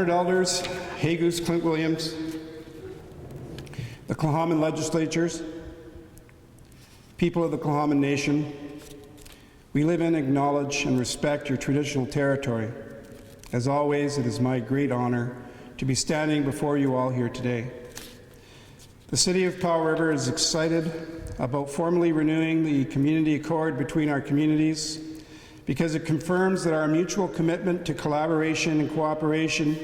Honored Elders, Hegus, Clint Williams, the Tla'amin Legislators, people of the Tla'amin Nation, we live in, acknowledge, and respect your traditional territory. As always, it is my great honor to be standing before you all here today. The City of Powell River is excited about formally renewing the community accord between our communities because it confirms that our mutual commitment to collaboration and cooperation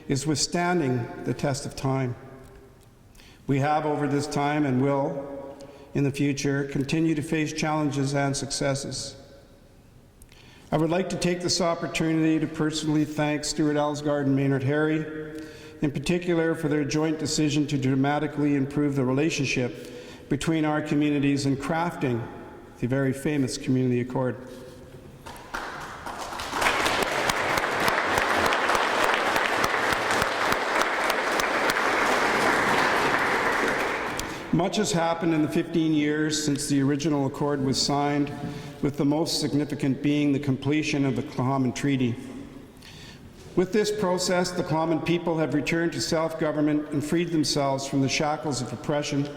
is withstanding the test of time. We have over this time and will, in the future, continue to face challenges and successes. I would like to take this opportunity to personally thank Stuart Elsgard and Maynard Harry, in particular for their joint decision to dramatically improve the relationship between our communities in crafting the very famous Community Accord. Much has happened in the 15 years since the original accord was signed, with the most significant being the completion of the Tla'amin Treaty. With this process, the Tla'amin people have returned to self-government and freed themselves from the shackles of oppression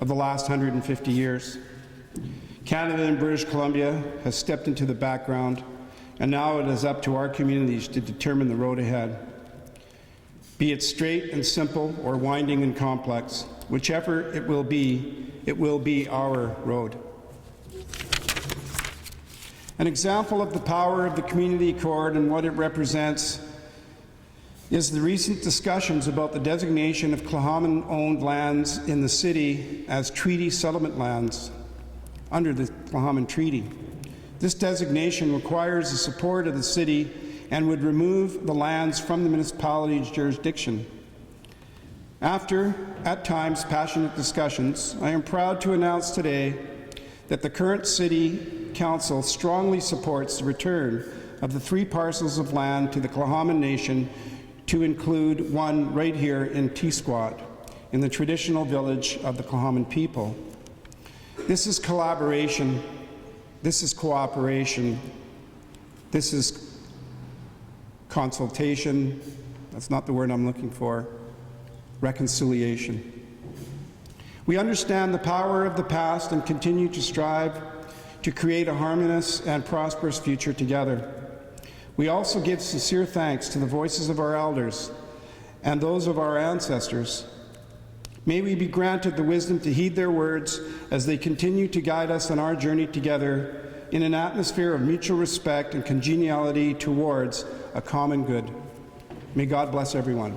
of the last 150 years. Canada and British Columbia has stepped into the background, and now it is up to our communities to determine the road ahead. Be it straight and simple or winding and complex, whichever it will be our road. An example of the power of the Community Accord and what it represents is the recent discussions about the designation of Tla'amin-owned lands in the city as treaty settlement lands under the Tla'amin Treaty. This designation requires the support of the city and would remove the lands from the municipality's jurisdiction. After, at times, passionate discussions, I am proud to announce today that the current City Council strongly supports the return of the 3 parcels of land to the Tla'amin Nation, to include one right here in T-Squat, in the traditional village of the Tla'amin people. This is collaboration, this is cooperation, this is consultation, that's not the word I'm looking for, reconciliation. We understand the power of the past and continue to strive to create a harmonious and prosperous future together. We also give sincere thanks to the voices of our elders and those of our ancestors. May we be granted the wisdom to heed their words as they continue to guide us on our journey together in an atmosphere of mutual respect and congeniality towards a common good. May God bless everyone.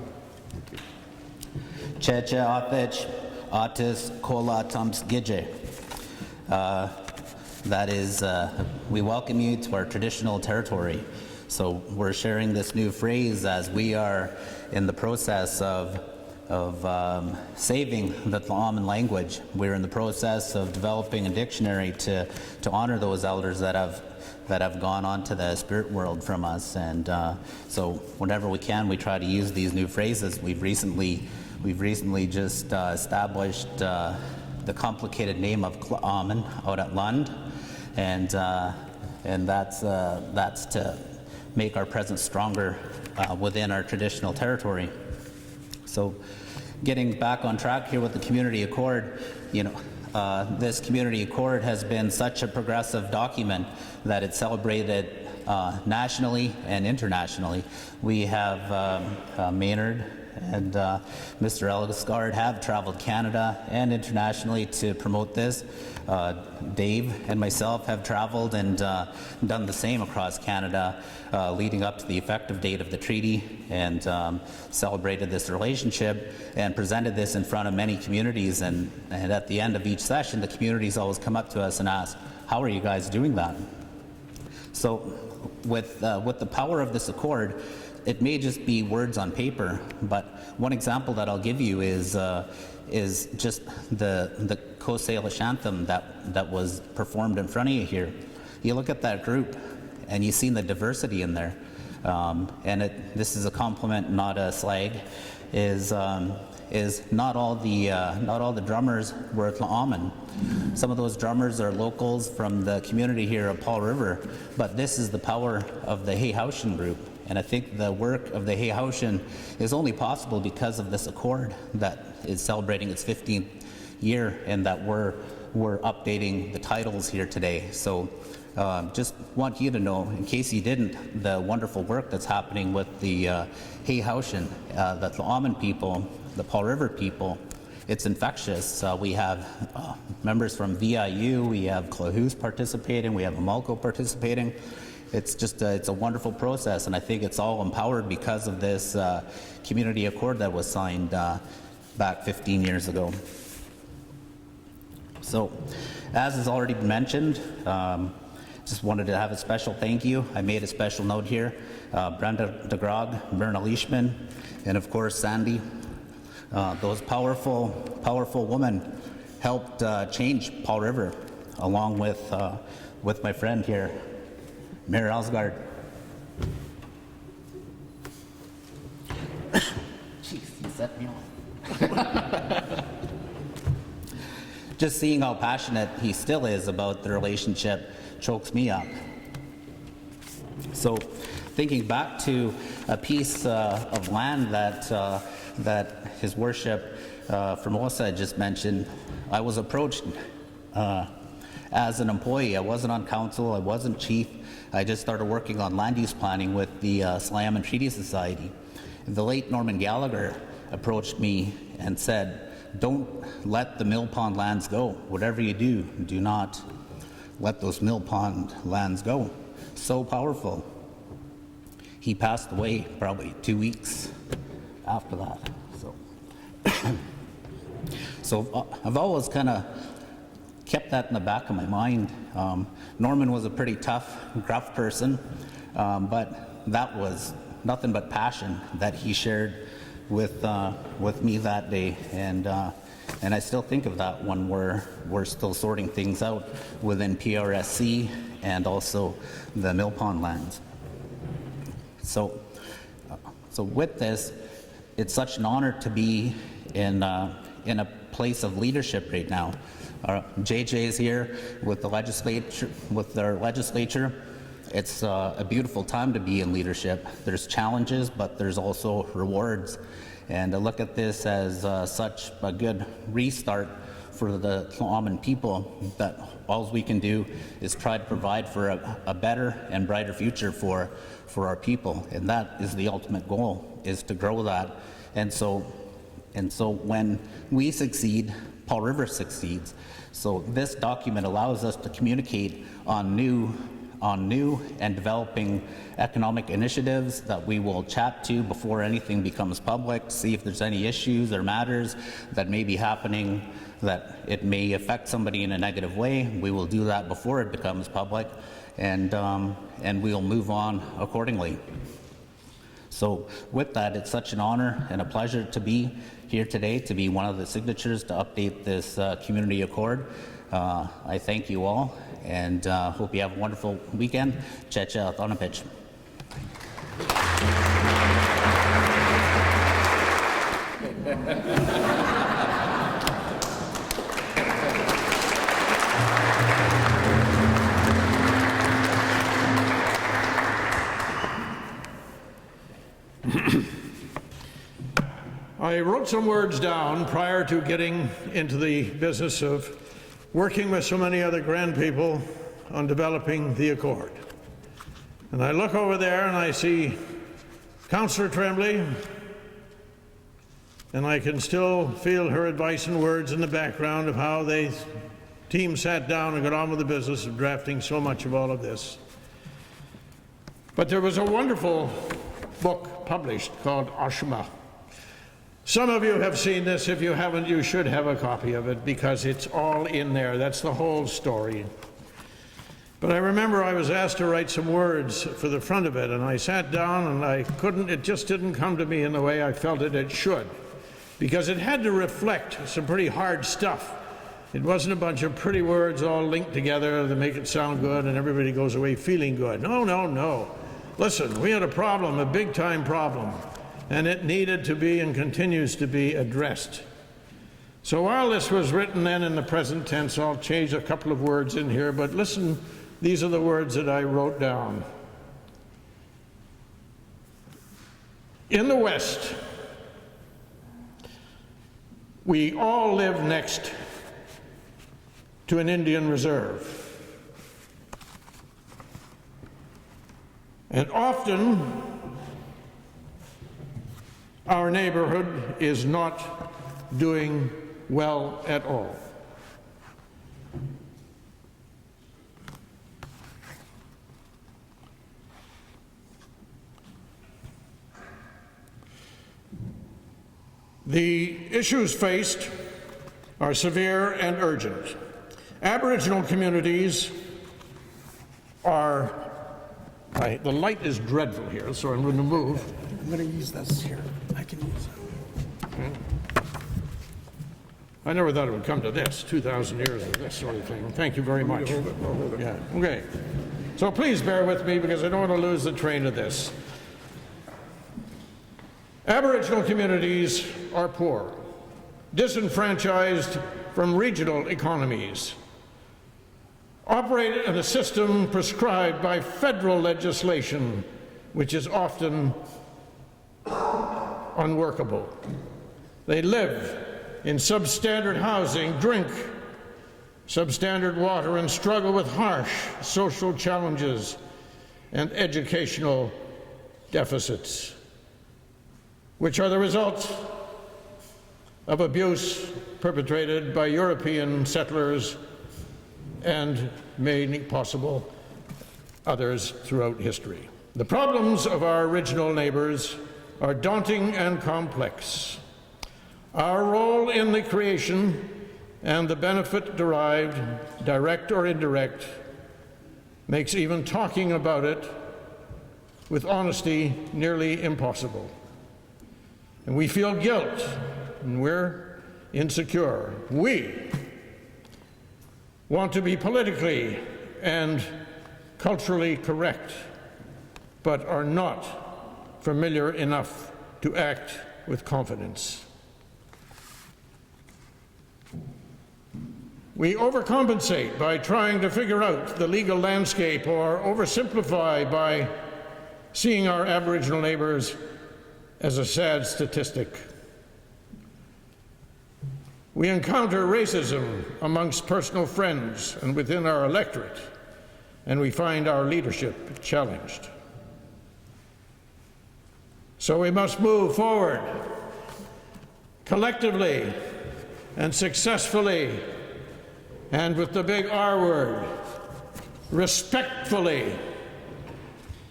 Cheche Afich Atis Kola Tums Gije. That is, we welcome you to our traditional territory. So we're sharing this new phrase as we are in the process of saving the Tla'amin language. We're in the process of developing a dictionary to honor those elders that have gone on to the spirit world from us. And so whenever we can, we try to use these new phrases. We've recently just established the complicated name of Tla'amin out at Lund, and that's to make our presence stronger within our traditional territory. So getting back on track here with the Community Accord, this Community Accord has been such a progressive document that it's celebrated nationally and internationally. We have Maynard and Mr. Elsgard have traveled Canada and internationally to promote this. Dave and myself have traveled and done the same across Canada leading up to the effective date of the treaty, and celebrated this relationship and presented this in front of many communities, and at the end of each session the communities always come up to us and ask, how are you guys doing that? So with the power of this accord, it may just be words on paper, but one example that I'll give you is just the Coast Salish anthem that was performed in front of you here. You look at that group and you've seen the diversity in there, and this is a compliment, not a slag, is not all the drummers were Tla'amin. Some of those drummers are locals from the community here of Powell River, but this is the power of the Hehaushan group. And I think the work of the Hayaushan is only possible because of this accord that is celebrating its 15th year, and that we're updating the titles here today. So just want you to know, in case you didn't, the wonderful work that's happening with the Hayaushan, the Tla'amin people, the Powell River people. It's infectious. We have members from VIU, we have Clahus participating, we have Amalco participating. It's just it's a wonderful process, and I think it's all empowered because of this community accord that was signed back 15 years ago. So, as has already been mentioned, just wanted to have a special thank you. I made a special note here. Brenda DeGrog, Myrna Leishman, and of course Sandy. Those powerful women helped change Powell River, along with my friend here, Mayor Alsgaard. Jeez, you set me off. Just seeing how passionate he still is about the relationship chokes me up. So, thinking back to a piece of land that His Worship Formosa just mentioned, I was approached as an employee. I wasn't on council, I wasn't chief. I just started working on land use planning with the Tla'amin Treaty Society. The late Norman Gallagher approached me and said, "Don't let the mill pond lands go. Whatever you do, do not let those mill pond lands go." So powerful. He passed away probably 2 weeks after that. So I've always kind of kept that in the back of my mind. Norman was a pretty tough, gruff person, but that was nothing but passion that he shared with me that day, and I still think of that when we're still sorting things out within PRSC and also the mill pond lands. So with this, it's such an honor to be in a place of leadership right now. JJ is here with the legislature, with their legislature. It's a beautiful time to be in leadership. There's challenges, but there's also rewards. And I look at this as such a good restart for the Tla'amin people, that all we can do is try to provide for a better and brighter future for our people. And that is the ultimate goal, is to grow that. And so when we succeed, Powell River succeeds. So this document allows us to communicate on new and developing economic initiatives that we will chat to before anything becomes public, see if there's any issues or matters that may be happening that it may affect somebody in a negative way. We will do that before it becomes public, and we'll move on accordingly. So with that, it's such an honor and a pleasure to be here today, to be one of the signatures to update this community accord. I thank you all, and hope you have a wonderful weekend. Checha Thonapich. I wrote some words down prior to getting into the business of working with so many other grand people on developing the accord. And I look over there and I see Councillor Tremblay, and I can still feel her advice and words in the background of how the team sat down and got on with the business of drafting so much of all of this. But there was a wonderful book published called Ashma. Some of you have seen this. If you haven't, you should have a copy of it, because it's all in there. That's the whole story. But I remember I was asked to write some words for the front of it, and I sat down and I couldn't, it just didn't come to me in the way I felt it should, because it had to reflect some pretty hard stuff. It wasn't a bunch of pretty words all linked together to make it sound good and everybody goes away feeling good. No, no, no. Listen, we had a problem, a big time problem, and it needed to be and continues to be addressed. So while this was written then in the present tense, I'll change a couple of words in here, but listen, these are the words that I wrote down. In the West, we all live next to an Indian reserve. And often, our neighborhood is not doing well at all. The issues faced are severe and urgent. Aboriginal communities are, the light is dreadful here, so I'm going to move. I'm going to use this here. I can use it. I never thought it would come to this, 2,000 years of this sort of thing. Thank you very much. Hold it. I'll hold it. Yeah, okay. So please bear with me because I don't want to lose the train of this. Aboriginal communities are poor, disenfranchised from regional economies, operate in a system prescribed by federal legislation, which is often unworkable. They live in substandard housing, drink substandard water, and struggle with harsh social challenges and educational deficits, which are the result of abuse perpetrated by European settlers and made possible others throughout history. The problems of our original neighbors are daunting and complex. Our role in the creation and the benefit derived, direct or indirect, makes even talking about it with honesty nearly impossible. And we feel guilt, and we're insecure. We want to be politically and culturally correct, but are not familiar enough to act with confidence. We overcompensate by trying to figure out the legal landscape, or oversimplify by seeing our Aboriginal neighbors as a sad statistic. We encounter racism amongst personal friends and within our electorate, and we find our leadership challenged. So we must move forward collectively and successfully, and with the big R word, respectfully,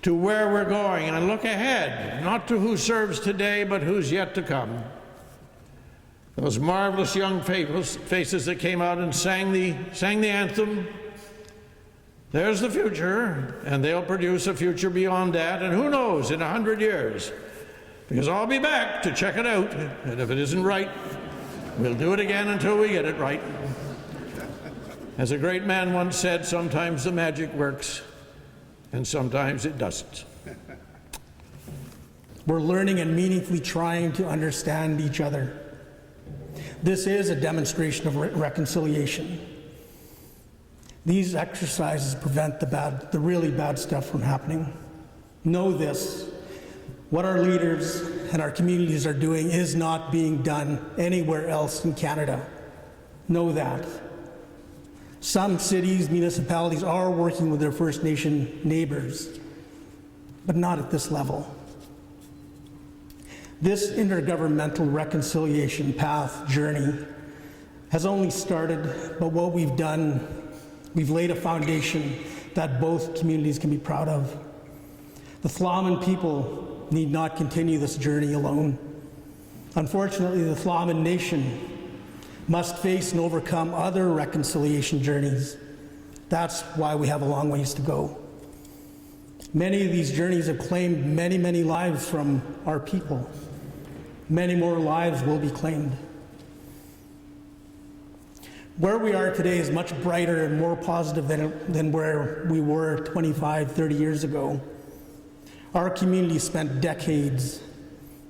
to where we're going, and look ahead, not to who serves today, but who's yet to come. Those marvelous young faces that came out and sang the anthem, there's the future, and they'll produce a future beyond that, and who knows, in 100 years, because I'll be back to check it out, and if it isn't right, we'll do it again until we get it right. As a great man once said, sometimes the magic works, and sometimes it doesn't. We're learning and meaningfully trying to understand each other. This is a demonstration of reconciliation. These exercises prevent the really bad stuff from happening. Know this: what our leaders and our communities are doing is not being done anywhere else in Canada. Know that. Some cities, municipalities are working with their First Nation neighbors, but not at this level. This intergovernmental reconciliation path journey has only started, but what we've done, we've laid a foundation that both communities can be proud of. The Tla'amin people need not continue this journey alone. Unfortunately, the Tla'amin Nation must face and overcome other reconciliation journeys. That's why we have a long ways to go. Many of these journeys have claimed many, many lives from our people. Many more lives will be claimed. Where we are today is much brighter and more positive than where we were 25, 30 years ago. Our community spent decades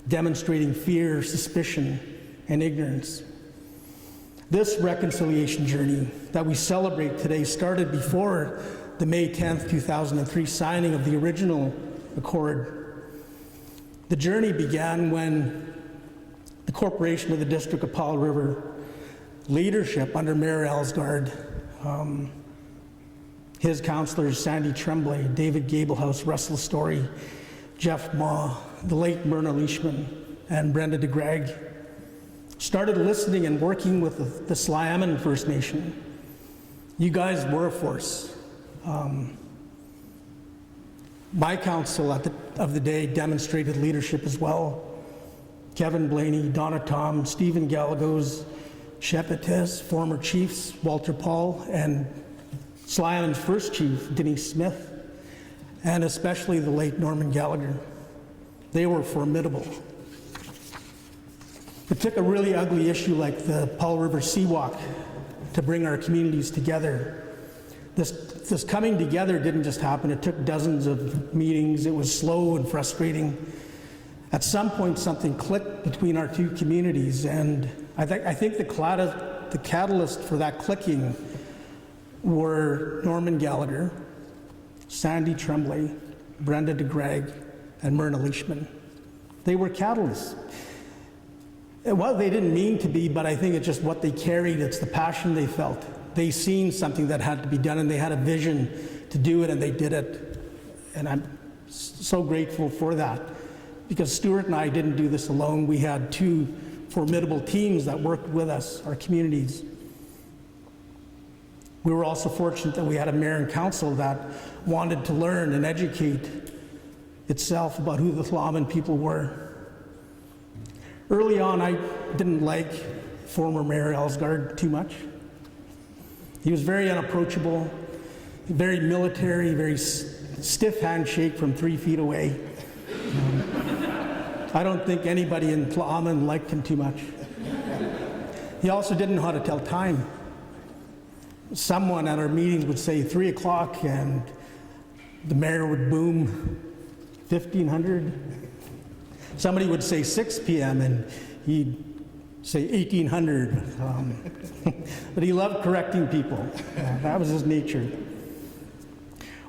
demonstrating fear, suspicion, and ignorance. This reconciliation journey that we celebrate today started before the May 10th, 2003 signing of the original accord. The journey began when the Corporation of the District of Powell River leadership under Mayor Ellsgaard, his councillors Sandy Tremblay, David Gablehouse, Russell Story, Jeff Ma, the late Myrna Leishman, and Brenda DeGreg started listening and working with the Tla'amin First Nation. You guys were a force. My council of the day demonstrated leadership as well. Kevin Blaney, Donna Tom, Stephen Gallegos, Shepetes, former chiefs, Walter Paul, and Tla'amin's first chief, Denise Smith, and especially the late Norman Gallagher. They were formidable. It took a really ugly issue like the Powell River Seawalk to bring our communities together. This coming together didn't just happen. It took dozens of meetings. It was slow and frustrating. At some point, something clicked between our two communities, and I think the catalyst for that clicking were Norman Gallagher, Sandy Tremblay, Brenda DeGreg, and Myrna Leishman. They were catalysts. Well, they didn't mean to be, but I think it's just what they carried. It's the passion they felt. They seen something that had to be done, and they had a vision to do it, and they did it. And I'm so grateful for that, because Stuart and I didn't do this alone. We had two formidable teams that worked with us, our communities. We were also fortunate that we had a mayor and council that wanted to learn and educate itself about who the Tla'amin people were. Early on, I didn't like former Mayor Ellsgaard too much. He was very unapproachable, very military, very stiff handshake from 3 feet away. I don't think anybody in Tla'amin liked him too much. He also didn't know how to tell time. Someone at our meetings would say 3 o'clock, and the mayor would boom 1500. Somebody would say 6 p.m. and he'd say 1800. But he loved correcting people. That was his nature.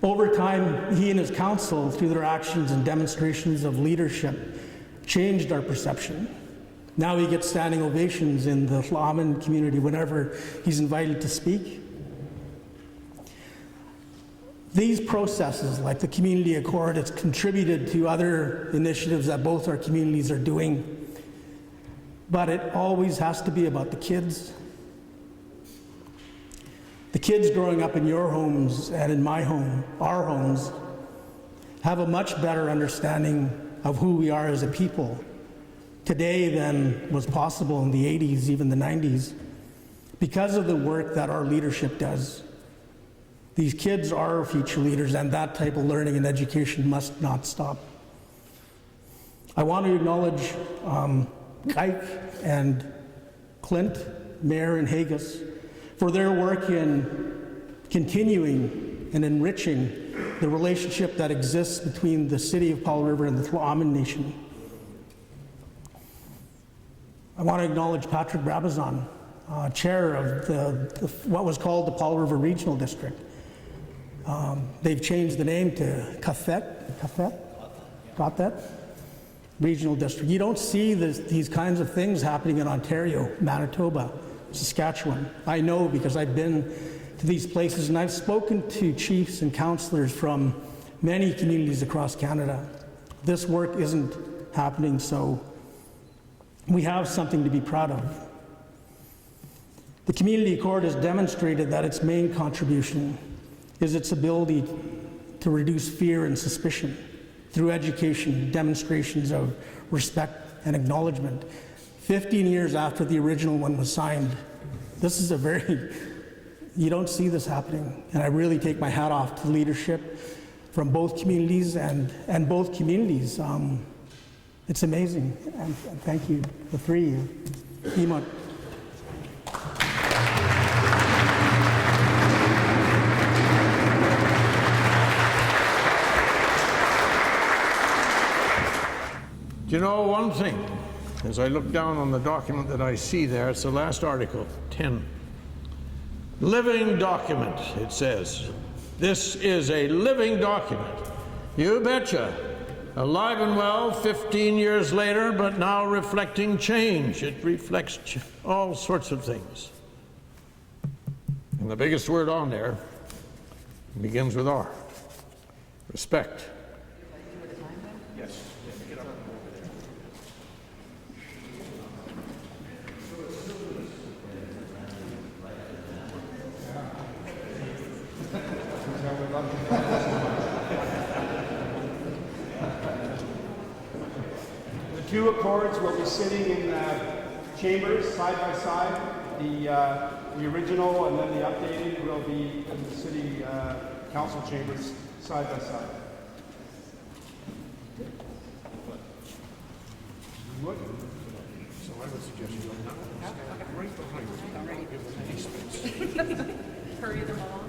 Over time, he and his council, through their actions and demonstrations of leadership, changed our perception. Now he gets standing ovations in the Tla'amin community whenever he's invited to speak. These processes, like the Community Accord, it's contributed to other initiatives that both our communities are doing. But it always has to be about the kids. The kids growing up in your homes and in my home, our homes, have a much better understanding of who we are as a people today than was possible in the 80s, even the 90s, because of the work that our leadership does. These kids are our future leaders, and that type of learning and education must not stop. I want to acknowledge Ike and Clint, Mayor and Hegus, for their work in continuing and enriching the relationship that exists between the City of Powell River and the Tla'amin Nation. I want to acknowledge Patrick Brabazon, chair of what was called the Powell River Regional District. They've changed the name to Kafet Regional District. You don't see these kinds of things happening in Ontario, Manitoba, Saskatchewan. I know because I've been to these places, and I've spoken to chiefs and councillors from many communities across Canada. This work isn't happening, so we have something to be proud of. The Community Accord has demonstrated that its main contribution is its ability to reduce fear and suspicion through education, demonstrations of respect and acknowledgement. 15 years after the original one was signed, this is you don't see this happening. And I really take my hat off to leadership from both communities and both communities. It's amazing, and thank you, the three of you. Emot. Do you know one thing? As I look down on the document that I see there, it's the last article, 10. Living document, it says. This is a living document. You betcha. alive and well 15 years later, but now reflecting change. It reflects all sorts of things. And the biggest word on there begins with R. Respect. Yes. The two accords will be sitting in chambers side by side. The original and then the updated will be in the city council chambers side by side. What? So I would suggest you go right behind it. Don't give them any space. Hurry them along.